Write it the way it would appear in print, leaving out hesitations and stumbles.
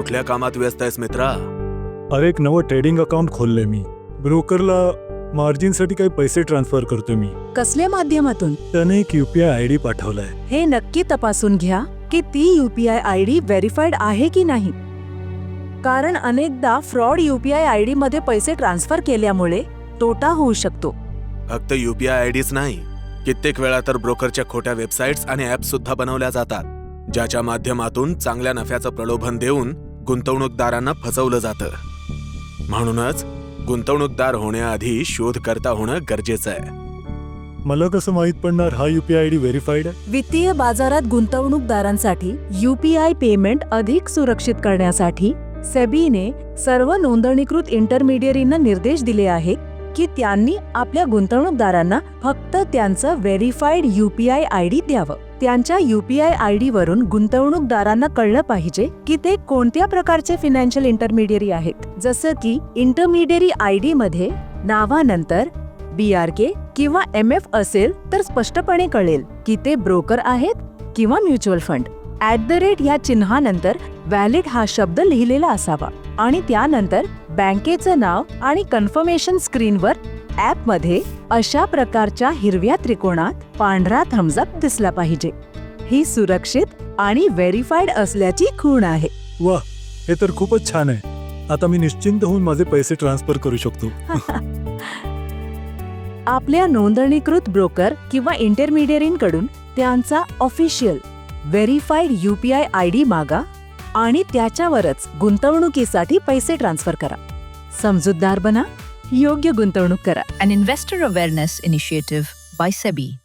कुठल्या कामात व्यस्त आहेस मित्रा? अरे एक नवं ट्रेडिंग अकाउंट खोललंय मी. ब्रोकरला मार्जिनसाठी काही पैसे ट्रान्सफर करतो मी. कसल्या माध्यमातून? त्याने एक UPI ID पाठवलाय. हे नक्की तपासून घ्या की ती UPI ID व्हेरीफाईड आहे की नाही, कारण अनेकदा फ्रॉड UPI ID मध्ये पैसे ट्रान्सफर केल्यामुळे तोटा होऊ शकतो. फक्त UPI IDच नाही, कित्येक वेळा तर ब्रोकरच्या खोट्या वेबसाईट्स आणि ऍप्स सुद्धा बनवल्या जातात, ज्याच्या माध्यमातून चांगल्या नफ्याचं प्रलोभन देऊन गुंतवणूकदारांना फसवलं जातं. म्हणूनच गुंतवणूकदार होण्याआधी शोधकर्ता होणं गरजेचं आहे. मला कसं माहित पडणार हा UPI ID व्हेरीफाईड आहे? वित्तीय बाजारात गुंतवणूकदारांसाठी UPI पेमेंट अधिक सुरक्षित करण्यासाठी सेबीने सर्व नोंदणीकृत इंटरमिडियरींना निर्देश दिले आहेत की त्यांनी आपल्या गुंतवणूकदारांना फक्त त्यांचं व्हेरीफाईड UPI ID द्यावं. त्यांच्या UPI ID वरून गुंतवणूकदारांना कळलं पाहिजे की ते कोणत्या प्रकारचे फायनान्शियल इंटरमिडियरी आहेत. जसं की इंटरमिडियरी ID मध्ये नावानंतर BRK किंवा MF असेल तर स्पष्टपणे कळेल की ते ब्रोकर आहेत किंवा म्युच्युअल फंड. @ ह्या चिन्हानंतर व्हॅलिड हा शब्द लिहिलेला असावा आणि त्यानंतर बँकेचं नाव आणि कन्फर्मेशन स्क्रीनवर ॲपमध्ये अशा प्रकारच्या हिरव्या त्रिकोणात पांढरा थम्स अप दिसला पाहिजे. ही सुरक्षित आणि व्हेरीफाईड असल्याची खूण आहे. वा, हे तर खूपच छान आहे. आता मी निश्चिंत होऊन माझे पैसे ट्रान्सफर करू शकतो. आपल्या नोंदणीकृत ब्रोकर किंवा इंटरमिडियरींकडून त्यांचा ऑफिशियल व्हेरीफाईड UPI ID मागा आणि त्याच्यावरच गुंतवणुकीसाठी पैसे ट्रान्सफर करा. समजूतदार बना, योग्य गुंतवणूक करा. An investor awareness initiative by SEBI.